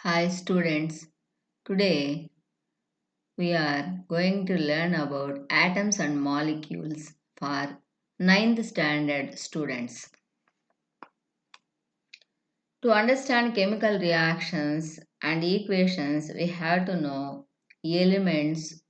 Hi students, today we are going to learn about atoms and molecules for ninth standard students. To understand chemical reactions and equations, we have to know elements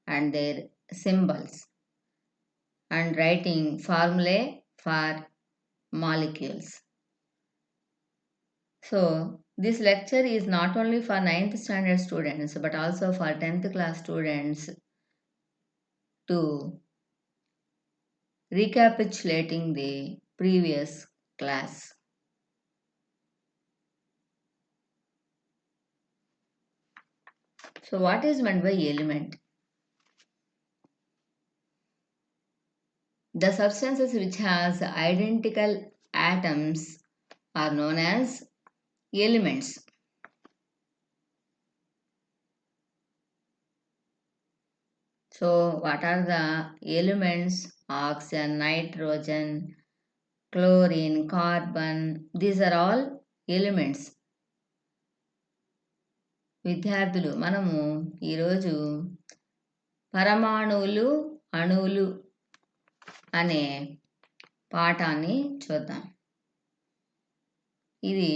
and their symbols and writing formulae for molecules. So, this lecture is not only for ninth standard students but also for 10th class students to recapitulating the previous class. So what is meant by element? The substances which has identical atoms are known as elements. So what are the elements? Oxygen, nitrogen, chlorine, carbon, these are all elements. విద్యార్థులు మనము ఈరోజు పరమాణువులు అణువులు అనే పాఠాన్ని చూద్దాం. ఇది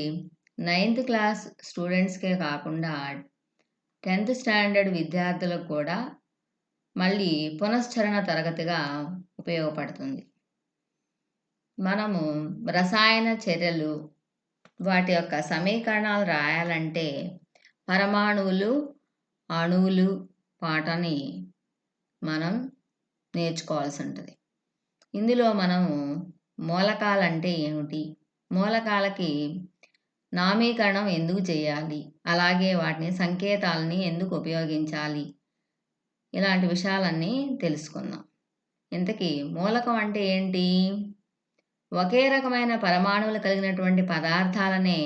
ninth class స్టూడెంట్స్కే కాకుండా 10th స్టాండర్డ్ విద్యార్థులకు కూడా మళ్ళీ పునశ్చరణ తరగతిగా ఉపయోగపడుతుంది. మనము రసాయన చర్యలు వాటి యొక్క సమీకరణాలు రాయాలంటే పరమాణువులు అణువులు పాఠాన్ని మనం నేర్చుకోవాల్సి ఉంటుంది. ఇందులో మనము మూలకాలంటే ఏమిటి, మూలకాలకి నామీకరణం ఎందుకు చేయాలి, అలాగే వాటిని సంకేతాలని ఎందుకు ఉపయోగించాలి, ఇలాంటి విషయాలన్నీ తెలుసుకుందాం. ఇంతకీ మూలకం అంటే ఏంటి? ఒకే రకమైన పరమాణువులు కలిగినటువంటి పదార్థాలనే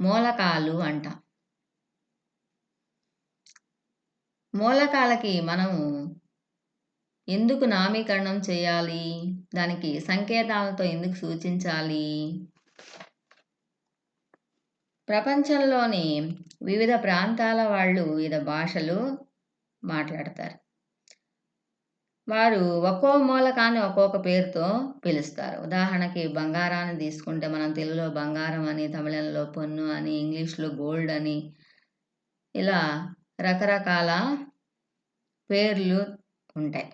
మూలకాలు అంటాం. మూలకాలకి మనము ఎందుకు నామీకరణం చేయాలి, దానికి సంకేతాలతో ఎందుకు సూచించాలి? ప్రపంచంలోని వివిధ ప్రాంతాల వాళ్ళు వివిధ భాషలు మాట్లాడతారు. వారు ఒక్కో మూలకాన్ని ఒక్కొక్క పేరుతో పిలుస్తారు. ఉదాహరణకి బంగారాన్ని తీసుకుంటే మనం తెలుగులో బంగారం అని, తమిళంలో పొన్ను అని, ఇంగ్లీష్లో గోల్డ్ అని, ఇలా రకరకాల పేర్లు ఉంటాయి.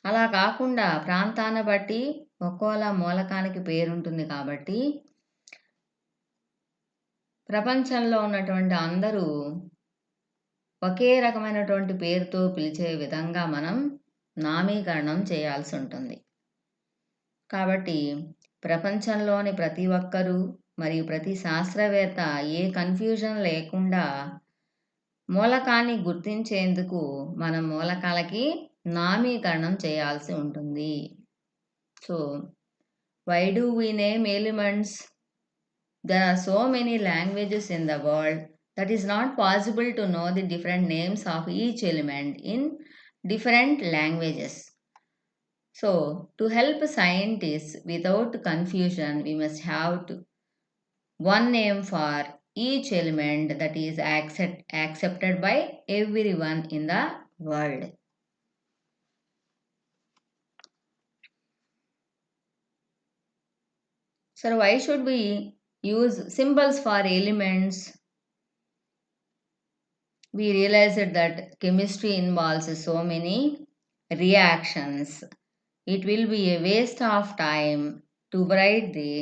అలా కాకుండా ప్రాంతాన్ని బట్టి ఒక్కోలా మూలకానికి పేరుంటుంది. కాబట్టి ప్రపంచంలో ఉన్నటువంటి అందరూ ఒకే రకమైనటువంటి పేరుతో పిలిచే విధంగా మనం నామీకరణం చేయాల్సి ఉంటుంది. కాబట్టి ప్రపంచంలోని ప్రతి ఒక్కరూ మరియు ప్రతి శాస్త్రవేత్త ఏ కన్ఫ్యూజన్ లేకుండా మూలకాన్ని గుర్తించేందుకు మనం మూలకాలకి నామీకరణం చేయాల్సి ఉంటుంది. So why do we name elements? There are so many languages in the world that is not possible to know the different names of each element in different languages. So, to help scientists without confusion, we must have one name for each element that is accepted by everyone in the world. So, why should we use symbols for elements? We realized that chemistry involves so many reactions. It will be a waste of time to write the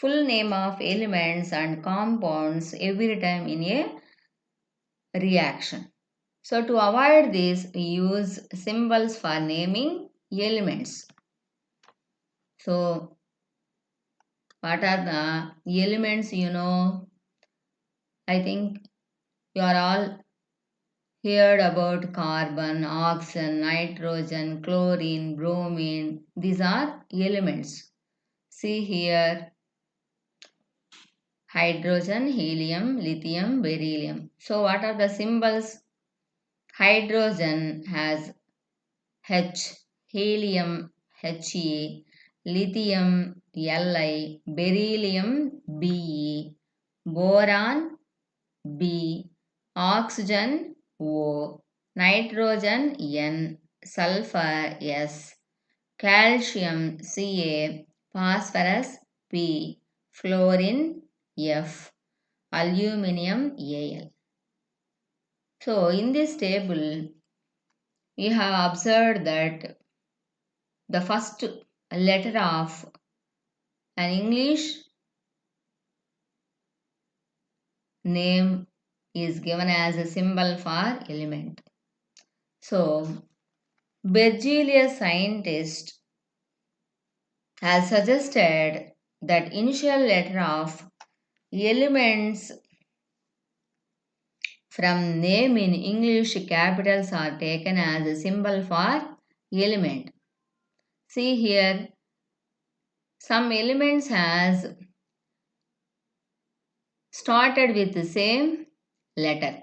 full name of elements and compounds every time in a reaction. So to avoid this, we use symbols for naming elements. So what are the elements? I think you are all heard about carbon, oxygen, nitrogen, chlorine, bromine. These are elements. See here: hydrogen, helium, lithium, beryllium. So what are the symbols? Hydrogen has H, helium He, lithium Li, beryllium Be, boron B. Oxygen O. Nitrogen N. Sulfur S. Calcium Ca. Phosphorus P. Fluorine F. Aluminium Al. So in this table we have observed that the first letter of an English name is given as a symbol for element. So Berzelius scientist has suggested that initial letter of elements from name in English capitals are taken as a symbol for element. See here, some elements has started with the same letter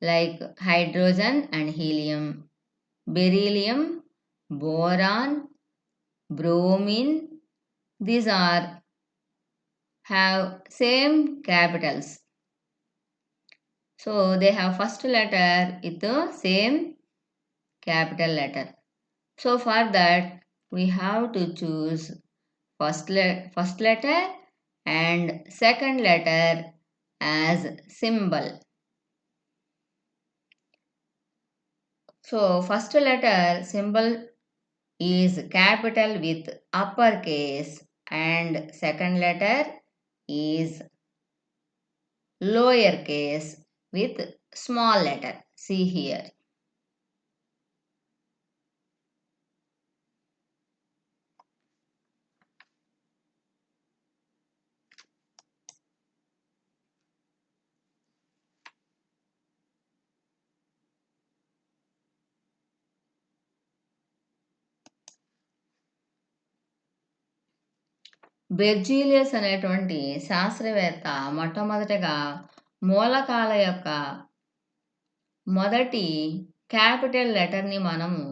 like hydrogen and helium, beryllium, boron, bromine. These are have same capitals. So they have first letter with the same capital letter. So for that we have to choose first letter and second letter as symbol. So first letter symbol is capital with uppercase and second letter is lowercase with small letter. See here. Berzelius అనేటువంటి శాస్త్రవేత్త మొట్టమొదటగా మూలకాల యొక్క మొదటి capital లెటర్ని మనము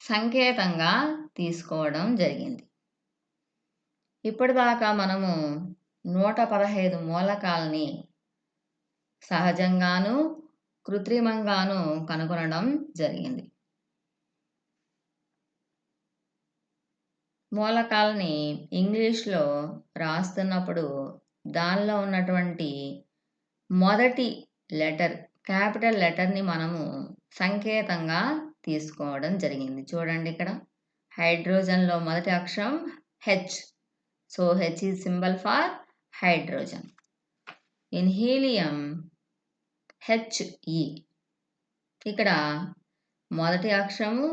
సంకేతంగా తీసుకోవడం జరిగింది. ఇప్పటిదాకా మనము 115 మూలకాలని సహజంగాను కృత్రిమంగాను కనుగొనడం జరిగింది. మూలకాలని ఇంగ్లీష్లో రాస్తున్నప్పుడు దానిలో ఉన్నటువంటి మొదటి లెటర్ క్యాపిటల్ లెటర్ని మనము సంకేతంగా తీసుకోవడం జరిగింది. చూడండి ఇక్కడ హైడ్రోజన్లో మొదటి అక్షరం H. So H is symbol for hydrogen. In helium H E. ఇక్కడ మొదటి అక్షరము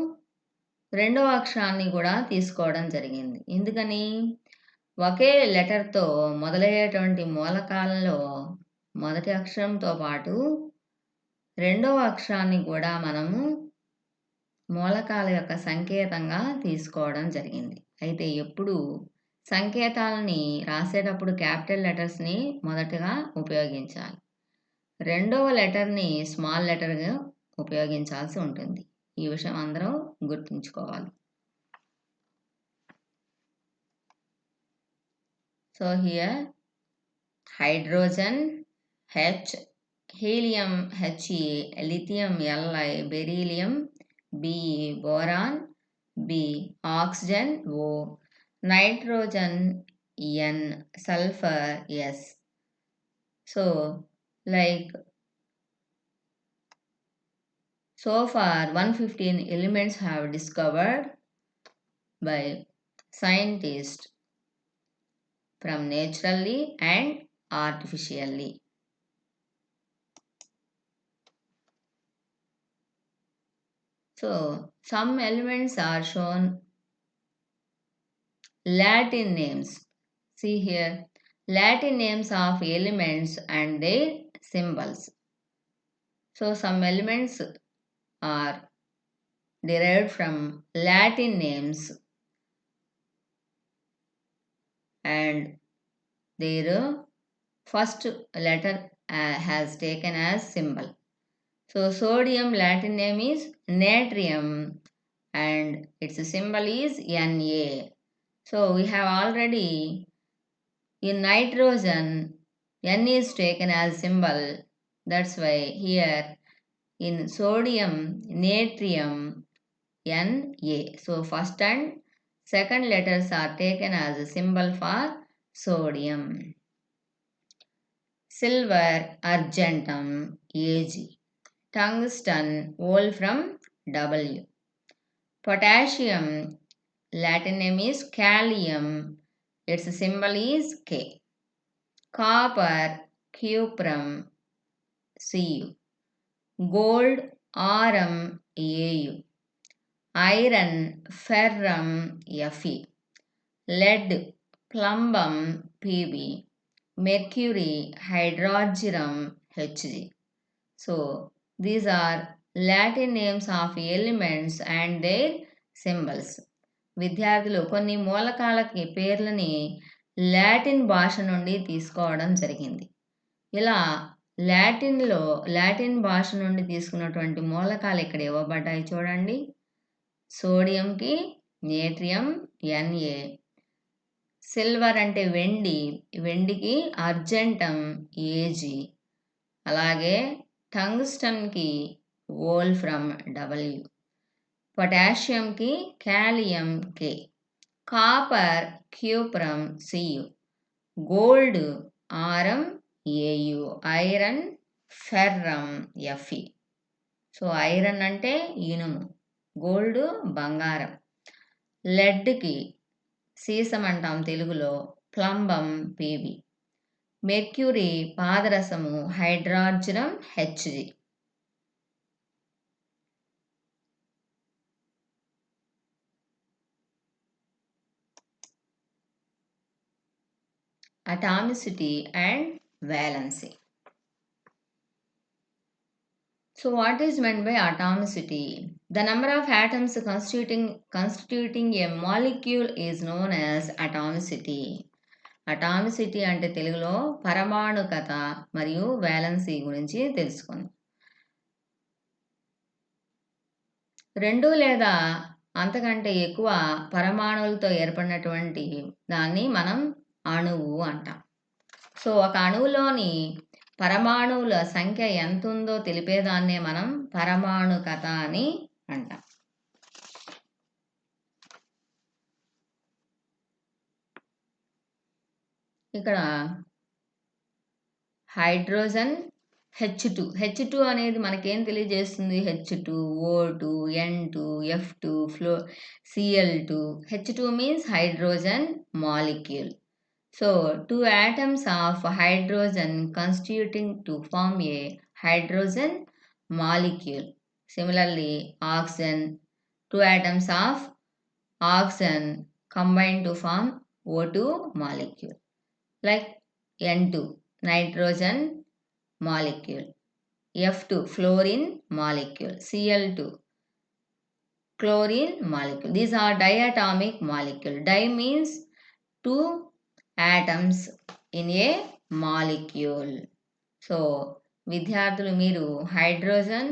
రెండవ అక్షరాన్ని కూడా తీసుకోవడం జరిగింది. ఎందుకని ఒకే లెటర్తో మొదలయ్యేటువంటి మూలకాలలో మొదటి అక్షరంతో పాటు రెండవ అక్షరాన్ని కూడా మనము మూలకాల యొక్క సంకేతంగా తీసుకోవడం జరిగింది. అయితే ఎప్పుడు సంకేతాలని రాసేటప్పుడు క్యాపిటల్ లెటర్స్ని మొదటగా ఉపయోగించాలి, రెండవ లెటర్ని స్మాల్ లెటర్గా ఉపయోగించాల్సి ఉంటుంది. ఈ విషయం అందరూ గుర్తుంచుకోవాలి. So here hydrogen H, helium H E, lithium L I, beryllium B E, boron B, oxygen O, nitrogen N, sulphur S. So like so far 115 elements have discovered by scientists from naturally and artificially. So some elements are shown Latin names. See here, Latin names of elements and their symbols. So some elements are derived from Latin names and their first letter has taken as symbol. So sodium Latin name is natrium and its symbol is Na. So we have already in nitrogen N is taken as symbol. That's why here in sodium, natrium, Na. So first and second letters are taken as a symbol for sodium. Silver, argentum, Ag. Tungsten, wolfram, W. Potassium, Latin name is Kalium. Its symbol is K. Copper, cuprum, Cu. Gold, aurum, Au. Iron, ferrum, Fe. Lead, plumbum, Pb. Mercury, hydrogyrum, Hg. So these are Latin names of elements and their symbols. విద్యార్థులు కొన్ని మూలకాలకి పేర్లని Latin భాష నుండి తీసుకోవడం జరిగింది. ఇలా Latin భాష నుండి తీసుకున్నటువంటి మూలకాలు ఇక్కడ ఇవ్వబడ్డాయి చూడండి. సోడియంకి నేట్రియం Na, సిల్వర్ అంటే వెండికి అర్జెంటం Ag, అలాగే టంగ్స్టన్కి వోల్ఫ్రమ్ W, పొటాషియంకి kalium K, copper cuprum Cu, gold aurum Au, iron ferrum Fe. So iron అంటే ఇనుము, గోల్డ్ బంగారం, లెడ్కి సీసం అంటాం తెలుగులో, ప్లంబం Pb, మెర్క్యూరీ పాదరసము hydrargyrum Hg. Atomicity and valency. So what is meant by atomicity? The number of atoms constituting a molecule is known as atomicity. Atomicity అంటే తెలుగులో పరమాణుకత మరియు వ్యాలెన్సీ గురించి తెలుసుకుందాం. రెండు లేదా అంతకంటే ఎక్కువ పరమాణువులతో ఏర్పడినటువంటి దాన్ని మనం అణువు అంటాం. సో ఒక అణువులోని పరమాణువుల సంఖ్య ఎంత ఉందో తెలిపేదాన్నే మనం పరమాణుకత అని అంటాం. ఇక్కడ హైడ్రోజన్ H2 అనేది మనకేం తెలియజేస్తుంది? H2, O2, N2, F2, Cl2. H2 means hydrogen molecule. So 2 atoms of hydrogen constituting to form a hydrogen molecule. Similarly, oxygen, 2 atoms of oxygen combine to form O2 molecule. Like N2, nitrogen molecule, F2, fluorine molecule, Cl2, chlorine molecule. These are diatomic molecule. Di means 2 atoms in a molecule. So విద్యార్థులు మీరు hydrogen,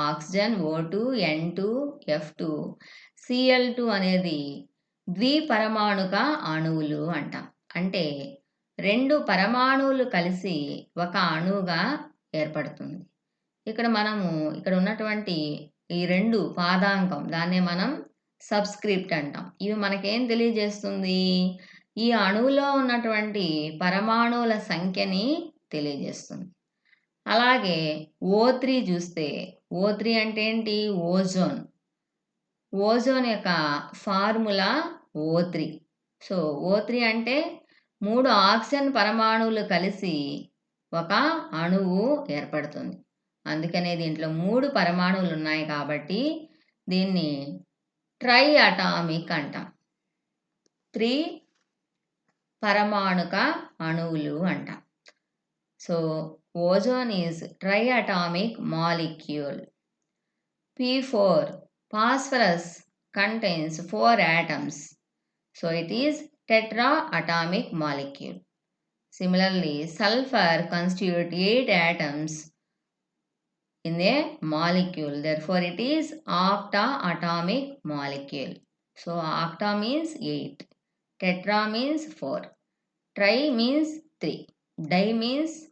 oxygen, O2, N2, F2, Cl2 అనేది ద్విపరమాణుక అణువులు అంటాం. అంటే 2 పరమాణువులు కలిసి ఒక అణువుగా ఏర్పడుతుంది. ఇక్కడ ఉన్నటువంటి ఈ 2 పాదాంకం, దాన్నే మనం సబ్స్క్రిప్ట్ అంటాం. ఇవి మనకేం తెలియజేస్తుంది? ఈ అణువులో ఉన్నటువంటి పరమాణువుల సంఖ్యని తెలియజేస్తుంది. అలాగే O3 చూస్తే, O3 అంటే ఏంటి? ఓజోన్. ఓజోన్ యొక్క ఫార్ములా O3. సో O3 అంటే 3 ఆక్సిజన్ పరమాణువులు కలిసి ఒక అణువు ఏర్పడుతుంది. అందుకనే దీంట్లో 3 పరమాణువులు ఉన్నాయి కాబట్టి దీన్ని ట్రై అటామిక్ అంటాం. 3 పరమాణుక అణువులు అంటాం. So ozone is try atomic molecule. P4, phosphorus contains 4 atoms. So it is tetraatomic molecule. Similarly, sulfur constitutes 8 atoms in a molecule. Therefore, it is octaatomic molecule. So, octa means 8. Tetra means 4. Tri means 3. Di means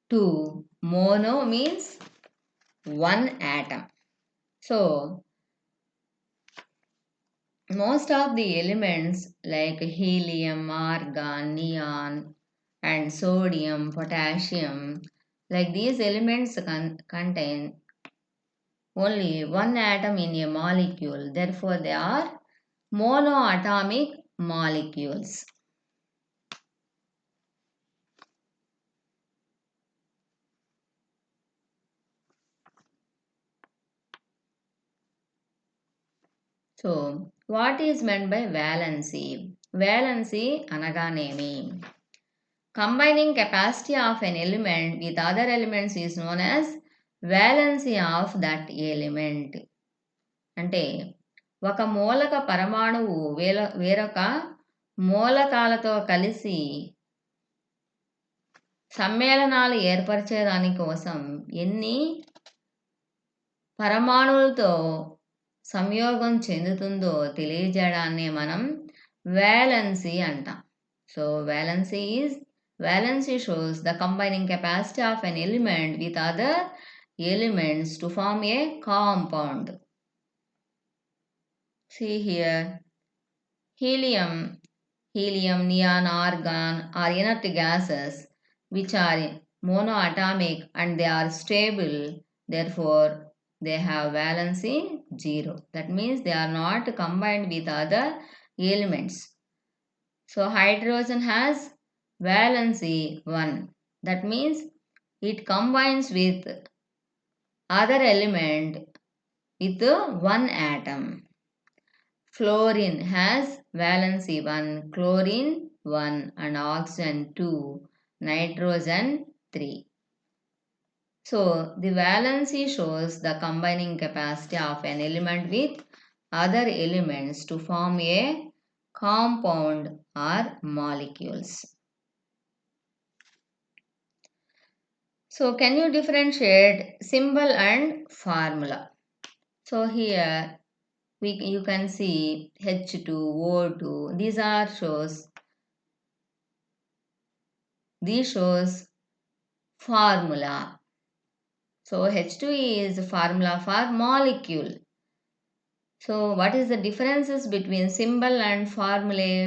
two. Mono means one atom. So, most of the elements like helium, argon, neon, and sodium, potassium, like these elements contain only one atom in a molecule. Therefore, they are monoatomic molecules. So, what is meant by valency? Valency anaganemi. Combining capacity of an element with other elements is known as valency of that element. అంటే ఒక మూలక పరమాణువు వేరొక మూలకాలతో కలిసి సమ్మేళనాలు ఏర్పరిచేదాని కోసం ఎన్ని పరమాణువులతో సంయోగం చెందుతుందో తెలియజేయడాన్ని మనం valency అంటాం. So valency shows the combining capacity of an element with other elements to form a compound. See here, helium, neon, argon are inert gases which are monoatomic and they are stable. Therefore, they have valency 0. That means they are not combined with other elements. So, hydrogen has valency 1. That means it combines with other element with one atom. Fluorine has valency 1, chlorine 1 and oxygen 2, nitrogen 3. So, the valency shows the combining capacity of an element with other elements to form a compound or molecules. So, can you differentiate symbol and formula? So, here you can see H2, O2. These shows formula. So, H2 is formula for molecule. So, what is the differences between symbol and formulae?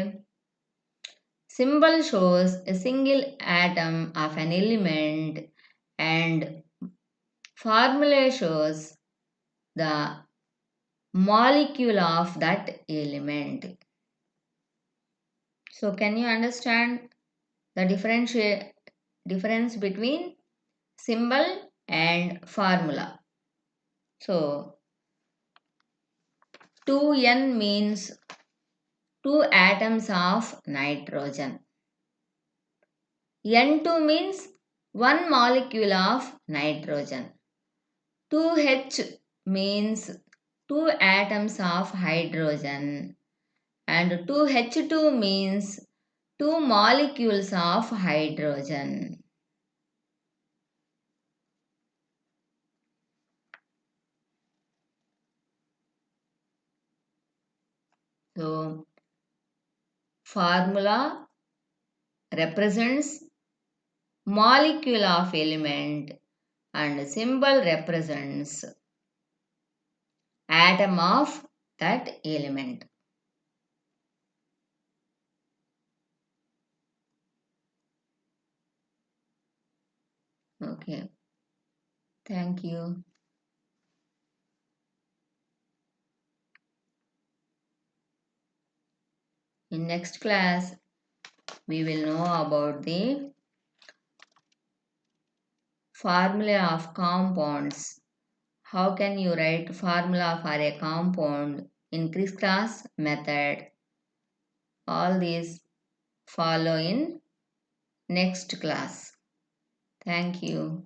Symbol shows a single atom of an element and formula shows the molecule of that element. So, can you understand the difference between symbol and formula? So, 2N means 2 atoms of nitrogen. N2 means 1 molecule of nitrogen. 2H means 2 atoms of hydrogen. And 2H2 means 2 molecules of hydrogen. So, formula represents molecule of element and symbol represents atom of that element. Okay. Thank you. In next class, we will know about the formula of compounds. How can you write formula for a compound in crisscross method? All these follow in next class. Thank you.